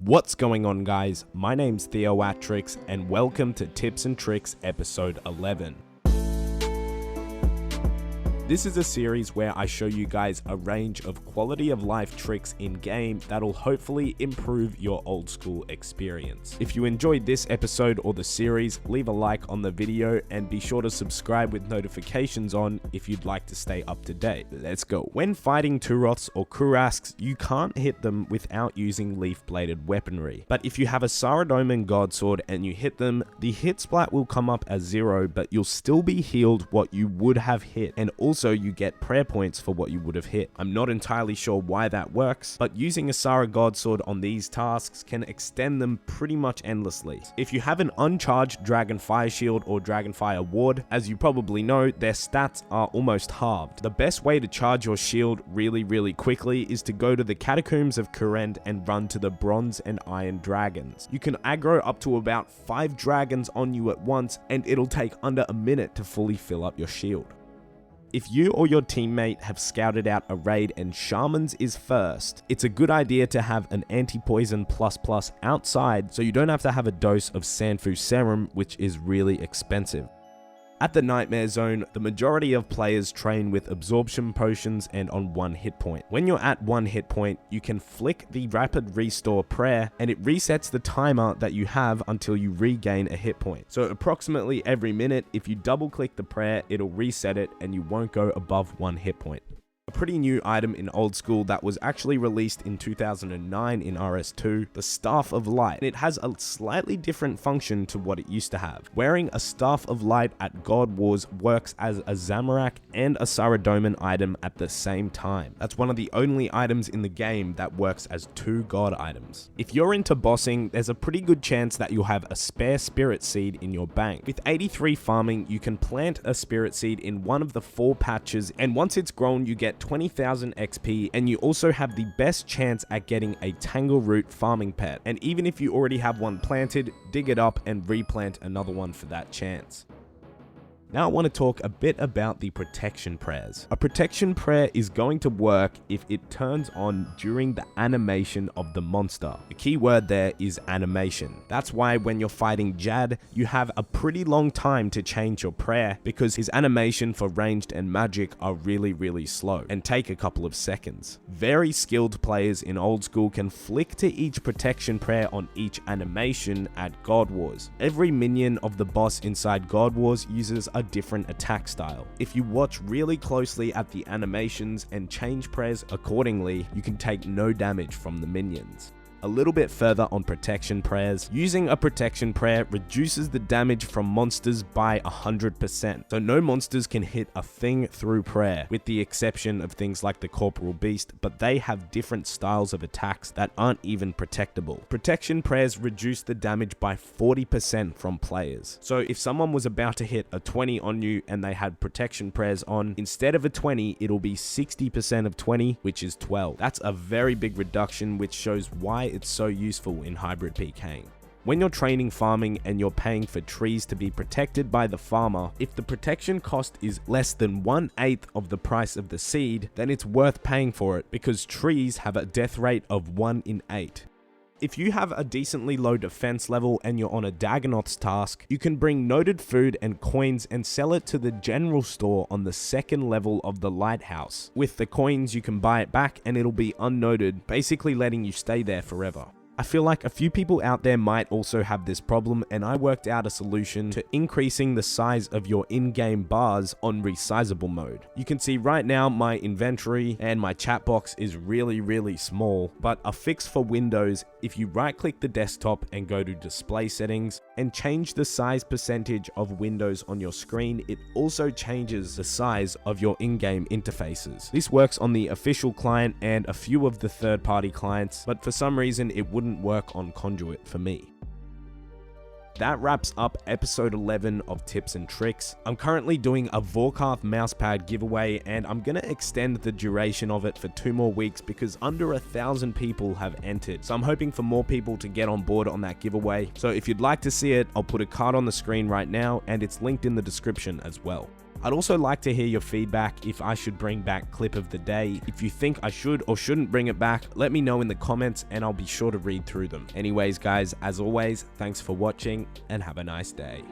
What's going on, guys? My name's Theoatrix and welcome to Tips and Tricks episode 11. This is a series where I show you guys a range of quality of life tricks in game that'll hopefully improve your old school experience. If you enjoyed this episode or the series, leave a like on the video and be sure to subscribe with notifications on if you'd like to stay up to date. Let's go. When fighting Turoths or Kurasks, you can't hit them without using leaf-bladed weaponry. But if you have a Saradomin Godsword and you hit them, the hit splat will come up as 0, but you'll still be healed what you would have hit, and also you get prayer points for what you would have hit. I'm not entirely sure why that works, but using a Sara Godsword on these tasks can extend them pretty much endlessly. If you have an uncharged Dragon Fire Shield or Dragon Fire Ward, as you probably know, their stats are almost halved. The best way to charge your shield really quickly is to go to the Catacombs of Kurend and run to the Bronze and Iron Dragons. You can aggro up to about 5 dragons on you at once, and it'll take under a minute to fully fill up your shield. If you or your teammate have scouted out a raid and Shamans is first, it's a good idea to have an anti-poison ++ outside so you don't have to have a dose of Sanfu Serum, which is really expensive. At the Nightmare Zone, the majority of players train with absorption potions and on 1 hit point. When you're at 1 hit point, you can flick the rapid restore prayer and it resets the timer that you have until you regain a hit point. So approximately every minute, if you double click the prayer, it'll reset it and you won't go above 1 hit point. A pretty new item in Old School that was actually released in 2009 in RS2, the Staff of Light. It has a slightly different function to what it used to have. Wearing a Staff of Light at God Wars works as a Zamorak and a Saradomin item at the same time. That's one of the only items in the game that works as 2 God items. If you're into bossing, there's a pretty good chance that you'll have a spare Spirit Seed in your bank. With 83 farming, you can plant a Spirit Seed in one of the 4 patches, and once it's grown, you get 20,000 XP, and you also have the best chance at getting a Tangleroot farming pet. And even if you already have one planted, dig it up and replant another one for that chance. Now I want to talk a bit about the protection prayers. A protection prayer is going to work if it turns on during the animation of the monster. The key word there is animation. That's why when you're fighting Jad, you have a pretty long time to change your prayer because his animation for ranged and magic are really slow and take a couple of seconds. Very skilled players in Old School can flick to each protection prayer on each animation at God Wars. Every minion of the boss inside God Wars uses a different attack style. If you watch really closely at the animations and change prayers accordingly, you can take no damage from the minions. A little bit further on protection prayers, using a protection prayer reduces the damage from monsters by 100%. So no monsters can hit a thing through prayer, with the exception of things like the Corporal Beast, but they have different styles of attacks that aren't even protectable. Protection prayers reduce the damage by 40% from players. So if someone was about to hit a 20 on you and they had protection prayers on, instead of a 20, it'll be 60% of 20, which is 12. That's a very big reduction, which shows why it's so useful in hybrid PKing. When you're training farming and you're paying for trees to be protected by the farmer, if the protection cost is less than 1/8 of the price of the seed, then it's worth paying for it because trees have a death rate of 1 in 8. If you have a decently low defense level and you're on a Dagonoth's task, you can bring noted food and coins and sell it to the general store on the 2nd level of the lighthouse. With the coins, you can buy it back and it'll be unnoted, basically letting you stay there forever. I feel like a few people out there might also have this problem, and I worked out a solution to increasing the size of your in-game bars on Resizable Mode. You can see right now my inventory and my chat box is really small, but a fix for Windows, if you right-click the desktop and go to Display Settings and change the size percentage of windows on your screen, it also changes the size of your in-game interfaces. This works on the official client and a few of the third-party clients, but for some reason it wouldn't work on Conduit for me. That wraps up episode 11 of Tips and Tricks. I'm currently doing a Vorkath Mousepad giveaway and I'm gonna extend the duration of it for 2 more weeks because under 1,000 people have entered. So I'm hoping for more people to get on board on that giveaway. So if you'd like to see it, I'll put a card on the screen right now and it's linked in the description as well. I'd also like to hear your feedback if I should bring back clip of the day. If you think I should or shouldn't bring it back, let me know in the comments and I'll be sure to read through them. Anyways guys, as always, thanks for watching and have a nice day.